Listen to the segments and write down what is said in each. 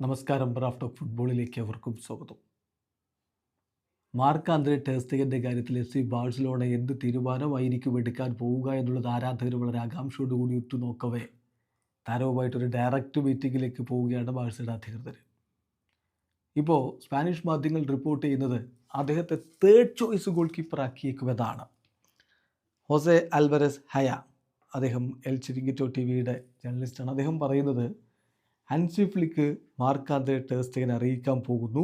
നമസ്കാരം. Raf talk ഫുട്ബോളിലേക്ക് അവർക്കും സ്വാഗതം. മാർക്ക് ആന്ദ്രേ ടെർ സ്റ്റെഗൻ്റെ കാര്യത്തിൽ FC ബാഴ്സലോണ എന്ത് തീരുമാനമായിരിക്കും എടുക്കാൻ പോവുക എന്നുള്ളത് ആരാധകർ വളരെ ആകാംക്ഷയോടുകൂടി ഉറ്റുനോക്കവേ താരവുമായിട്ടൊരു ഡയറക്റ്റ് മീറ്റിങ്ങിലേക്ക് പോവുകയാണ് ബാഴ്സയുടെ അധികൃതർ. ഇപ്പോൾ സ്പാനിഷ് മാധ്യമങ്ങൾ റിപ്പോർട്ട് ചെയ്യുന്നത് അദ്ദേഹത്തെ തേർഡ് ചോയ്സ് ഗോൾ കീപ്പറാക്കിയേക്കുമെന്നാണ്. ഹോസെ ആൽവരസ് ഹയ, അദ്ദേഹം എൽ ചിരിങ്കിറ്റോ TVയുടെ ജേർണലിസ്റ്റാണ്. അദ്ദേഹം പറയുന്നത് Hansi Flick Marc Andre ter സ്റ്റെഗനെ അറിയിക്കാൻ പോകുന്നു.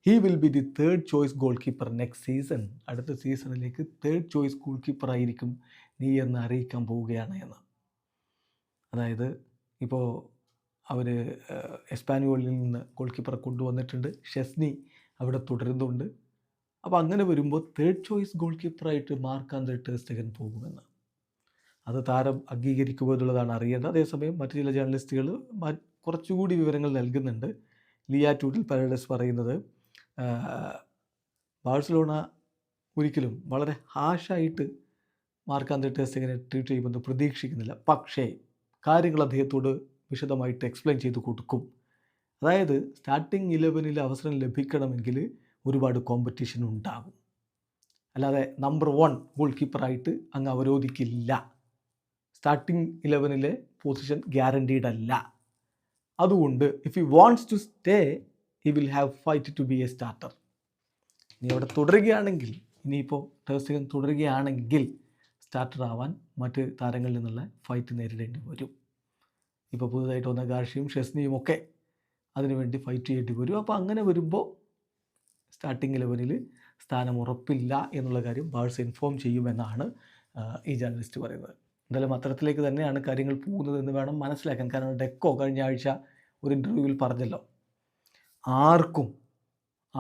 He will be the third choice goalkeeper next season. അടുത്ത സീസണിലേക്ക് തേർഡ് ചോയ്സ് ഗോൾ കീപ്പറായിരിക്കും നീ എന്ന് അറിയിക്കാൻ പോവുകയാണ് എന്ന്. അതായത് ഇപ്പോൾ അവർ എസ്പാന്യോളിൽ നിന്ന് ഗോൾ കീപ്പറെ കൊണ്ടുവന്നിട്ടുണ്ട്. ഷെസ്നി അവിടെ തുടരുന്നുണ്ട്. അപ്പോൾ അങ്ങനെ വരുമ്പോൾ തേർഡ് ചോയ്സ് ഗോൾ കീപ്പറായിട്ട് മാർക്ക് ആന്ദ്രേ ടെർ സ്റ്റെഗൻ പോകുമെന്ന് അത് താരം അംഗീകരിക്കുമോ എന്നുള്ളതാണ് അറിയേണ്ടത്. അതേസമയം മറ്റു ചില ജേർണലിസ്റ്റുകൾ കുറച്ചുകൂടി വിവരങ്ങൾ നൽകുന്നുണ്ട്. ലിയ ടൂട്ടിൽ പരഡസ് പറയുന്നത് ബാഴ്സലോണ ഒരിക്കലും വളരെ ഹാഷായിട്ട് മാർക്ക് ആന്ദ്രേ ടെർ സ്റ്റെഗനെ ട്രീറ്റ് ചെയ്യുമെന്ന് പ്രതീക്ഷിക്കുന്നില്ല. പക്ഷേ കാര്യങ്ങൾ അദ്ദേഹത്തോട് വിശദമായിട്ട് എക്സ്പ്ലെയിൻ ചെയ്ത് കൊടുക്കും. അതായത് സ്റ്റാർട്ടിംഗ് 11 അവസരം ലഭിക്കണമെങ്കിൽ ഒരുപാട് കോമ്പറ്റീഷൻ ഉണ്ടാകും. അല്ലാതെ നമ്പർ 1 ഗോൾ കീപ്പറായിട്ട് അങ്ങ് അവരോധിക്കില്ല. സ്റ്റാർട്ടിംഗ് 11 പൊസിഷൻ ഗ്യാരണ്ടീഡ് അല്ല. അതുകൊണ്ട് if he wants to stay he will have fight to be a starter. ഇനി അവിടെ തുടരുകയാണെങ്കിൽ, ഇനിയിപ്പോൾ ടെർ സ്റ്റെഗൻ തുടരുകയാണെങ്കിൽ സ്റ്റാർട്ടർ ആവാൻ മറ്റ് താരങ്ങളിൽ നിന്നുള്ള ഫൈറ്റ് നേരിടേണ്ടി വരും. ഇപ്പോൾ പുതുതായിട്ട് വന്ന ഗാർഷ്യയും ഷെസ്നിയും ഒക്കെ അതിനുവേണ്ടി ഫൈറ്റ് ചെയ്യേണ്ടി വരും. അപ്പോൾ അങ്ങനെ വരുമ്പോൾ സ്റ്റാർട്ടിംഗ് 11 സ്ഥാനം ഉറപ്പില്ല എന്നുള്ള കാര്യം ബാഴ്സ ഇൻഫോം ചെയ്യുമെന്നാണ് ഈ ജേർണലിസ്റ്റ് പറയുന്നത്. എന്തായാലും അത്തരത്തിലേക്ക് തന്നെയാണ് കാര്യങ്ങൾ പോകുന്നതെന്ന് വേണം മനസ്സിലാക്കാൻ. കാരണം ഡെക്കോ കഴിഞ്ഞ ആഴ്ച ഒരു ഇൻ്റർവ്യൂവിൽ പറഞ്ഞല്ലോ,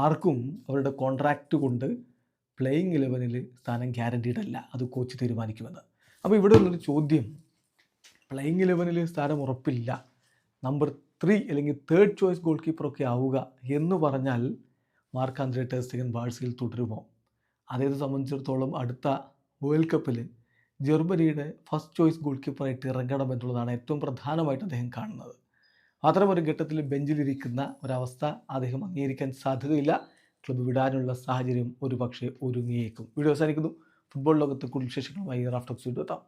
ആർക്കും അവരുടെ കോൺട്രാക്റ്റ് കൊണ്ട് പ്ലേയിങ് 11 സ്ഥാനം ഗ്യാരണ്ടീഡ് അല്ല, അത് കോച്ച് തീരുമാനിക്കുമെന്ന്. അപ്പോൾ ഇവിടെ ഉള്ളൊരു ചോദ്യം, പ്ലേയിങ് 11 സ്ഥാനം ഉറപ്പില്ല, നമ്പർ 3 അല്ലെങ്കിൽ തേർഡ് ചോയ്സ് ഗോൾ കീപ്പറൊക്കെ ആവുക എന്ന് പറഞ്ഞാൽ മാർക്ക് ആന്ദ്രേ ടെർ സ്റ്റെഗൻ ബാഴ്സയിൽ തുടരുമോ? അതേത് സംബന്ധിച്ചിടത്തോളം അടുത്ത വേൾഡ് കപ്പിൽ ജർമ്മനിയുടെ ഫസ്റ്റ് ചോയ്സ് ഗോൾ കീപ്പറായിട്ട് ഇറങ്ങണം എന്നുള്ളതാണ് ഏറ്റവും പ്രധാനമായിട്ട് അദ്ദേഹം കാണുന്നത്. അത്തരമൊരു ഘട്ടത്തിൽ ബെഞ്ചിലിരിക്കുന്ന ഒരവസ്ഥ അദ്ദേഹം അംഗീകരിക്കാൻ സാധ്യതയില്ല. ക്ലബ്ബ് വിടാനുള്ള സാഹചര്യം ഒരു പക്ഷേ ഒരുങ്ങിയേക്കും. വീഡിയോ അവസാനിക്കുന്നു. ഫുട്ബോൾ ലോകത്ത് കൂടുതൽ വിശേഷങ്ങളുമായി റാഫ് ടോക്സ് വീണ്ടും എത്താം.